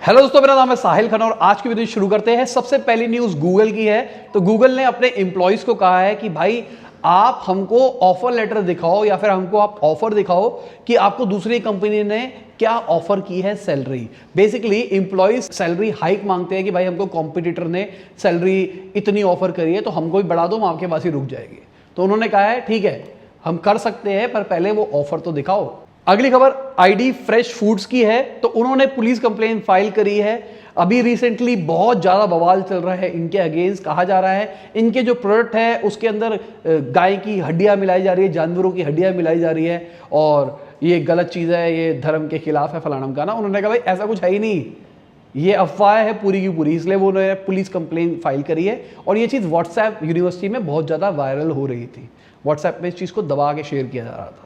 Hello दोस्तों, मेरा नाम है साहिल खन्ना और आज की वीडियो शुरू करते हैं। सबसे पहली न्यूज़ गूगल की है। तो गूगल ने अपने एम्प्लॉयज़ को कहा है कि भाई आप हमको ऑफर लेटर दिखाओ या फिर हमको आप ऑफर दिखाओ कि आपको दूसरी कंपनी ने क्या ऑफर की है salary. Basically employees salary hike मांगते हैं कि भाई हमको कॉम्पिटिटर ने सैलरी इतनी ऑफर करी है तो हमको भी बढ़ा दो, हम आपके पास ही रुक जाएंगे। तो उन्होंने कहा है ठीक है हम कर सकते हैं पर पहले वो ऑफर तो दिखाओ। अगली खबर आईडी फ्रेश फूड्स की है। तो उन्होंने पुलिस कंप्लेंट फाइल करी है। अभी रिसेंटली बहुत ज़्यादा बवाल चल रहा है इनके अगेंस्ट। कहा जा रहा है इनके जो प्रोडक्ट है उसके अंदर गाय की हड्डियां मिलाई जा रही है, जानवरों की हड्डियां मिलाई जा रही है और ये गलत चीज़ है, ये धर्म के खिलाफ है, फलाना का ना। उन्होंने कहा भाई ऐसा कुछ है ही नहीं, ये अफवाह है पूरी की पूरी। इसलिए वो उन्होंने पुलिस कंप्लेंट फाइल करी है और ये चीज़ व्हाट्सएप यूनिवर्सिटी में बहुत ज़्यादा वायरल हो रही थी। व्हाट्सएप में इस चीज़ को दबा के शेयर किया जा रहा था।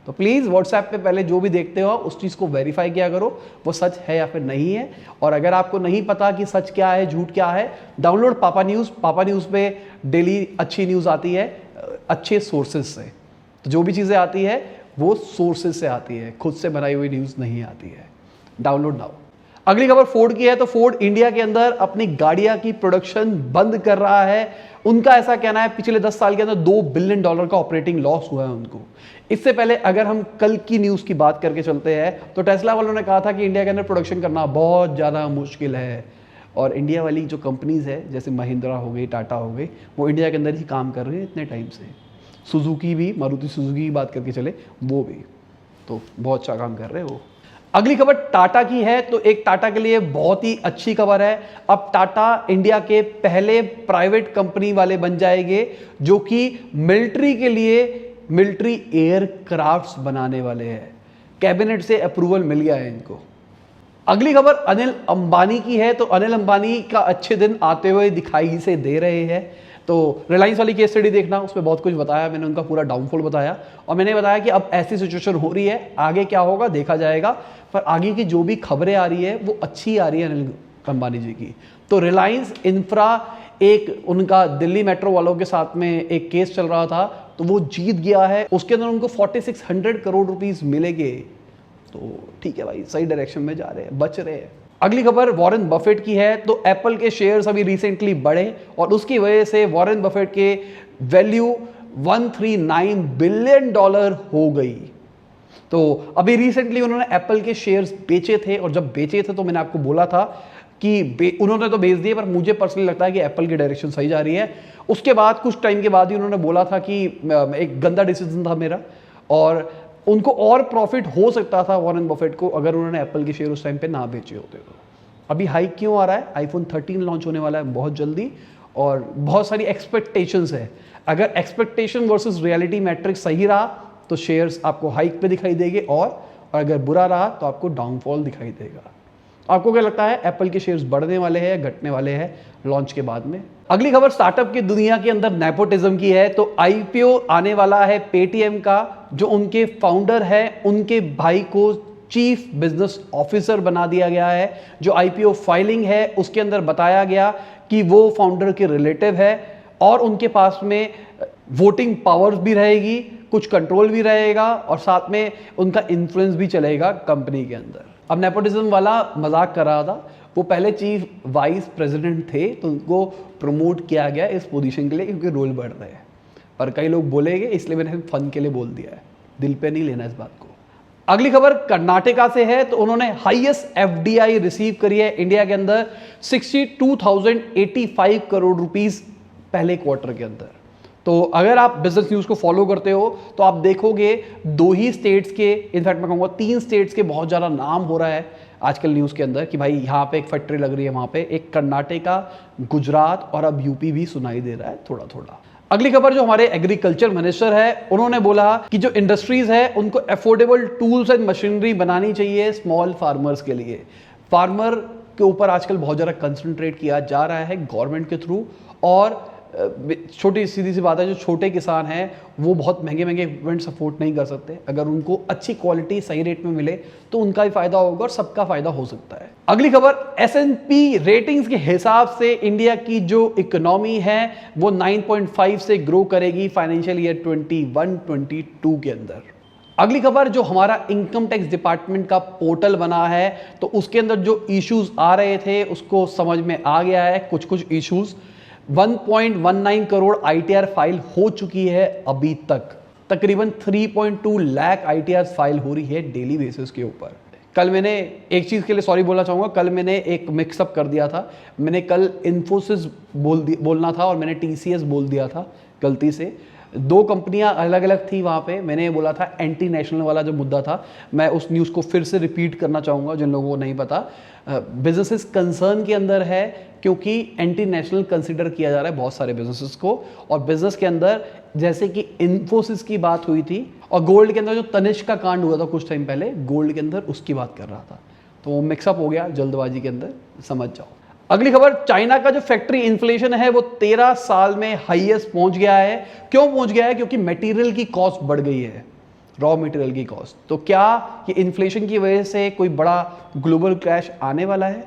तो प्लीज़ व्हाट्सएप पे पहले जो भी देखते हो उस चीज़ को वेरीफाई किया करो वो सच है या फिर नहीं है। और अगर आपको नहीं पता कि सच क्या है झूठ क्या है, डाउनलोड पापा न्यूज़। पापा न्यूज़ पे डेली अच्छी न्यूज़ आती है अच्छे सोर्सेज से। तो जो भी चीज़ें आती है वो सोर्सेज से आती है, खुद से बनाई हुई न्यूज़ नहीं आती है। Download now. अगली खबर फोर्ड की है। तो फोर्ड इंडिया के अंदर अपनी गाड़ियां की प्रोडक्शन बंद कर रहा है। उनका ऐसा कहना है पिछले 10 साल के अंदर $2 बिलियन का ऑपरेटिंग लॉस हुआ है उनको। इससे पहले अगर हम कल की न्यूज़ की बात करके चलते हैं तो टेस्ला वालों ने कहा था कि इंडिया के अंदर प्रोडक्शन करना बहुत ज़्यादा मुश्किल है और इंडिया वाली जो कंपनीज़ है जैसे महिंद्रा हो गई, टाटा हो गई, वो इंडिया के अंदर ही काम कर रहे हैं इतने टाइम से। सुजुकी भी, मारुति सुजुकी की बात करके चले वो भी, तो बहुत अच्छा काम कर रहे हैं वो। अगली खबर टाटा की है। तो एक टाटा के लिए बहुत ही अच्छी खबर है। अब टाटा इंडिया के पहले प्राइवेट कंपनी वाले बन जाएंगे जो कि मिलिट्री के लिए मिलिट्री एयरक्राफ्ट्स बनाने वाले हैं। कैबिनेट से अप्रूवल मिल गया है इनको। अगली खबर अनिल अंबानी की है। तो अनिल अंबानी का अच्छे दिन आते हुए दिखाई से दे रहे हैं। तो रिलायंस वाली केस स्टडी देखना, उसमें बहुत कुछ बताया मैंने, उनका पूरा डाउनफॉल बताया और मैंने बताया कि अब ऐसी सिचुएशन हो रही है, आगे क्या होगा देखा जाएगा। पर आगे की जो भी खबरें आ रही है वो अच्छी आ रही है अनिल अंबानी जी की। तो रिलायंस इंफ्रा एक उनका दिल्ली मेट्रो वालों के साथ में एक केस चल रहा था तो वो जीत गया है। उसके अंदर उनको 4600 करोड़ रुपीस मिलेंगे। तो ठीक है भाई, सही डायरेक्शन में जा रहे हैं, बच रहे हैं। अगली खबर वॉरेन बफेट की है। तो एप्पल के शेयर्स अभी रिसेंटली बढ़े और उसकी वजह से वॉरेन बफेट के वैल्यू $139 बिलियन हो गई। तो अभी रिसेंटली उन्होंने एप्पल के शेयर्स बेचे थे और जब बेचे थे तो मैंने आपको बोला था कि उन्होंने तो बेच दिए, पर मुझे पर्सनली लगता है कि एप्पल की डायरेक्शन सही जा रही है। उसके बाद कुछ टाइम के बाद ही उन्होंने बोला था कि एक गंदा डिसीजन था मेरा और उनको और प्रॉफिट हो सकता था वॉरेन बफेट को अगर उन्होंने एप्पल के शेयर उस टाइम पे ना बेचे होते। तो अभी हाइक क्यों आ रहा है? आईफोन 13 लॉन्च होने वाला है बहुत जल्दी और बहुत सारी एक्सपेक्टेशंस है। अगर एक्सपेक्टेशन वर्सेस रियलिटी मैट्रिक्स सही रहा तो शेयर्स आपको हाइक पे दिखाई देंगे और अगर बुरा रहा तो आपको डाउनफॉल दिखाई देगा। आपको क्या लगता है, एप्पल के शेयर्स बढ़ने वाले हैं या घटने वाले हैं लॉन्च के बाद में? अगली खबर स्टार्टअप की दुनिया के अंदर नेपोटिज्म की है। तो आईपीओ आने वाला है पेटीएम का। जो उनके फाउंडर है उनके भाई को चीफ बिजनेस ऑफिसर बना दिया गया है। जो आईपीओ फाइलिंग है उसके अंदर बताया गया कि वो फाउंडर के रिलेटिव है और उनके पास में वोटिंग पावर्स भी रहेगी, कुछ कंट्रोल भी रहेगा और साथ में उनका इन्फ्लुएंस भी चलेगा कंपनी के अंदर। अब नेपोटिज्म वाला मजाक कर रहा था, वो पहले चीफ वाइस प्रेसिडेंट थे तो उनको प्रमोट किया गया इस पोजीशन के लिए क्योंकि रोल बढ़ रहे हैं। पर कई लोग बोलेंगे इसलिए मैंने फन के लिए बोल दिया है, दिल पे नहीं लेना इस बात को। अगली खबर कर्नाटका से है। तो उन्होंने हाईएस्ट एफडीआई रिसीव करी है इंडिया के अंदर 62,085 करोड़ रुपीस पहले क्वार्टर के अंदर। तो अगर आप बिजनेस न्यूज़ को फॉलो करते हो तो आप देखोगे दो ही स्टेट्स के, इनफैक्ट मैं कहूँगा 3 स्टेट्स के बहुत ज़्यादा नाम हो रहा है आजकल न्यूज़ के अंदर कि भाई यहाँ पे एक फैक्ट्री लग रही है, वहाँ पे एक कर्नाटका, गुजरात और अब यूपी भी सुनाई दे रहा है थोड़ा थोड़ा। अगली खबर जो हमारे एग्रीकल्चर मिनिस्टर है उन्होंने बोला कि जो इंडस्ट्रीज है उनको अफोर्डेबल टूल्स एंड मशीनरी बनानी चाहिए स्मॉल फार्मर्स के लिए। फार्मर के ऊपर आजकल बहुत ज़्यादा कंसंट्रेट किया जा रहा है गवर्नमेंट के थ्रू और छोटी सीधी सी बात है, जो छोटे किसान हैं वो बहुत महंगे महंगे इक्विपमेंट सपोर्ट नहीं कर सकते। अगर उनको अच्छी क्वालिटी सही रेट में मिले तो उनका भी फायदा होगा और सबका फायदा हो सकता है। अगली खबर S&P रेटिंग्स के हिसाब से इंडिया की जो इकोनॉमी है वो 9.5 से ग्रो करेगी फाइनेंशियल ईयर 21-22 के अंदर। अगली खबर, जो हमारा इनकम टैक्स डिपार्टमेंट का पोर्टल बना है, तो उसके अंदर जो इश्यूज आ रहे थे उसको समझ में आ गया है। कुछ इश्यूज 1.19 करोड़ आईटीआर फाइल हो चुकी है अभी तक। तकरीबन 3.2 लाख आईटीआर फाइल हो रही है डेली बेसिस के ऊपर। कल मैंने एक चीज़ के लिए सॉरी बोलना चाहूँगा, कल मैंने एक मिक्सअप कर दिया था। मैंने कल इन्फोसिस बोलना था और मैंने टीसीएस बोल दिया था गलती से। दो कंपनियां अलग अलग थी वहाँ पे। मैंने बोला था एंटी नेशनल वाला जो मुद्दा था, मैं उस न्यूज़ को फिर से रिपीट करना चाहूँगा जिन लोगों को नहीं पता। बिजनेसेस कंसर्न के अंदर है क्योंकि एंटी नेशनल कंसिडर किया जा रहा है बहुत सारे बिजनेसेस को। और बिजनेस के अंदर जैसे कि इन्फोसिस की बात हुई थी, और गोल्ड के अंदर जो तनिष्क का कांड हुआ था कुछ टाइम पहले, गोल्ड के अंदर उसकी बात कर रहा था। तो वो मिक्सअप हो गया जल्दबाजी के अंदर, समझ जाओ। अगली खबर, चाइना का जो फैक्ट्री इन्फ्लेशन है वो 13 साल में हाईएस्ट पहुंच गया है। क्यों पहुंच गया है? क्योंकि मटेरियल की कॉस्ट बढ़ गई है, रॉ मटेरियल की कॉस्ट। तो क्या ये इन्फ्लेशन की वजह से कोई बड़ा ग्लोबल क्रैश आने वाला है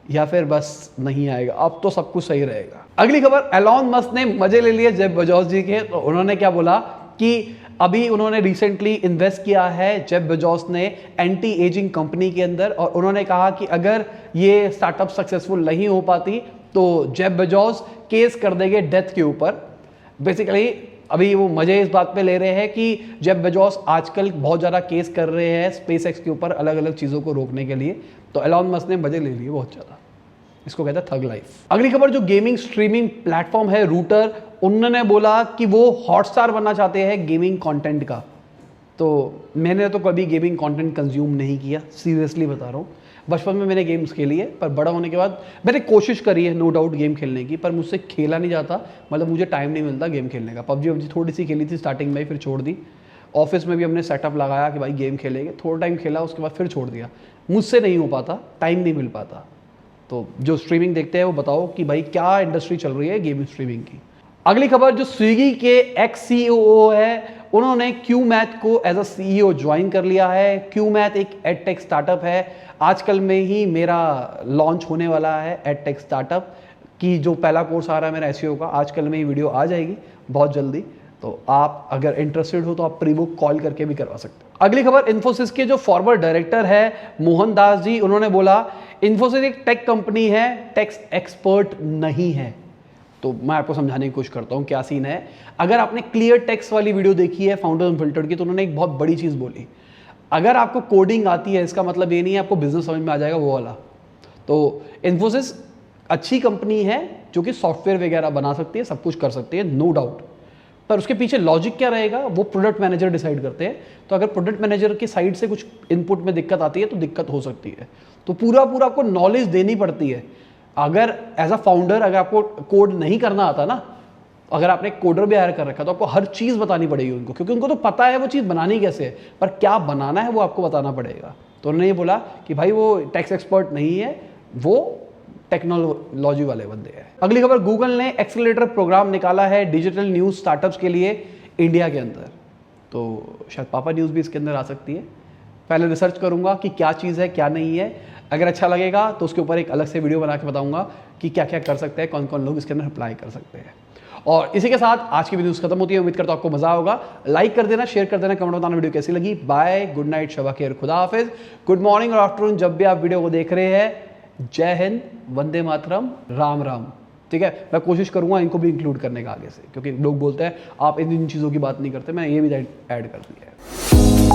या फिर बस नहीं आएगा? अब तो सब कुछ सही रहेगा। अगली खबर, एलॉन मस्क ने मजे ले लिए जेफ बेजोस जी के। तो उन्होंने क्या बोला कि अभी उन्होंने रिसेंटली इन्वेस्ट किया है जेफ बेजोस ने एंटी एजिंग कंपनी के अंदर, और उन्होंने कहा कि अगर ये स्टार्टअप सक्सेसफुल नहीं हो पाती तो जेफ बेजोस केस कर देंगे डेथ के ऊपर। बेसिकली अभी वो मजे इस बात पे ले रहे हैं कि जेफ बेजोस आजकल बहुत ज़्यादा केस कर रहे हैं स्पेसएक्स के ऊपर अलग अलग चीज़ों को रोकने के लिए। तो एलॉन मस्क ने मजे ले लिए बहुत ज़्यादा। इसको कहते हैं थग लाइफ। अगली खबर, जो गेमिंग स्ट्रीमिंग प्लेटफॉर्म है रूटर, उन्होंने बोला कि वो हॉटस्टार बनना चाहते हैं गेमिंग कंटेंट का। तो मैंने तो कभी गेमिंग कंटेंट कंज्यूम नहीं किया, सीरियसली बता रहा हूँ। बचपन में मैंने गेम्स खेली है, पर बड़ा होने के बाद मैंने कोशिश करी है नो डाउट गेम खेलने की, पर मुझसे खेला नहीं जाता। मतलब मुझे टाइम नहीं मिलता गेम खेलने का। पबजी थोड़ी सी खेली थी स्टार्टिंग में, फिर छोड़ दी। ऑफिस में भी हमने सेटअप लगाया कि भाई गेम खेलेंगे, थोड़ा टाइम खेला, उसके बाद फिर छोड़ दिया। मुझसे नहीं हो पाता, टाइम नहीं मिल पाता। तो जो स्ट्रीमिंग देखते हैं वो बताओ कि भाई क्या इंडस्ट्री चल रही है गेमिंग स्ट्रीमिंग की। अगली खबर, जो स्विगी के एक्स सीईओ है, उन्होंने क्यूमैथ को एज अ सीईओ ज्वाइन कर लिया है। क्यूमैथ एक एडटेक स्टार्टअप है। आजकल में ही मेरा लॉन्च होने वाला है एडटेक स्टार्टअप की, जो पहला कोर्स आ रहा है मेरा एसईओ का, आजकल में ही वीडियो आ जाएगी बहुत जल्दी। तो आप अगर इंटरेस्टेड हो तो आप प्री बुक कॉल करके भी करवा सकते हो। अगली खबर, इन्फोसिस के जो फॉर्मर डायरेक्टर है मोहन दास जी, उन्होंने बोला इन्फोसिस एक टेक कंपनी है, टैक्स एक्सपर्ट नहीं है। तो मैं आपको समझाने की कोशिश करता हूँ क्या सीन है। अगर आपने क्लियर टैक्स वाली वीडियो देखी है फाउंडर्स अनफिल्टर्ड की, तो उन्होंने एक बहुत बड़ी चीज़ बोली, अगर आपको कोडिंग आती है इसका मतलब ये नहीं है आपको बिजनेस समझ में आ जाएगा वो वाला। तो इन्फोसिस अच्छी कंपनी है जो कि सॉफ्टवेयर वगैरह बना सकती है, सब कुछ कर सकती है, नो डाउट। पर उसके पीछे लॉजिक क्या रहेगा वो प्रोडक्ट मैनेजर डिसाइड करते हैं। तो अगर प्रोडक्ट मैनेजर की साइड से कुछ इनपुट में दिक्कत आती है तो दिक्कत हो सकती है। तो पूरा आपको नॉलेज देनी पड़ती है। अगर एज अ फाउंडर अगर आपको कोड नहीं करना आता ना, अगर आपने कोडर भी हायर कर रखा तो आपको हर चीज़ बतानी पड़ेगी उनको, क्योंकि उनको तो पता है वो चीज़ बनानी कैसे है, पर क्या बनाना है वो आपको बताना पड़ेगा। तो उन्होंने ये बोला कि भाई वो टैक्स एक्सपर्ट नहीं है, वो टेक्नोलॉजी वाले बंदे हैं। अगली खबर, गूगल ने एक्सेलरेटर प्रोग्राम निकाला है डिजिटल न्यूज़ स्टार्टअप्स के लिए इंडिया के अंदर। तो शायद पापा न्यूज़ भी इसके अंदर आ सकती है। पहले रिसर्च करूंगा कि क्या चीज़ है क्या नहीं है। अगर अच्छा लगेगा तो उसके ऊपर एक अलग से वीडियो बना के बताऊंगा कि क्या क्या कर सकते हैं, कौन कौन लोग इसके अंदर अप्लाई कर सकते हैं। और इसी के साथ आज की वीडियो खत्म होती है। उम्मीद करता हूं आपको मजा होगा। लाइक कर देना, शेयर कर देना, कमेंट बताना वीडियो कैसी लगी। बाय, गुड नाइट, शबा खैर, खुदा हाफिज, गुड मॉर्निंग और आफ्टरनून जब भी आप वीडियो को देख रहे हैं। जय हिंद, वंदे मातरम, राम राम। ठीक है, मैं कोशिश करूंगा इनको भी इंक्लूड करने का आगे से, क्योंकि लोग बोलते हैं आप इन चीज़ों की बात नहीं करते, मैं ये भी ऐड कर दिया है।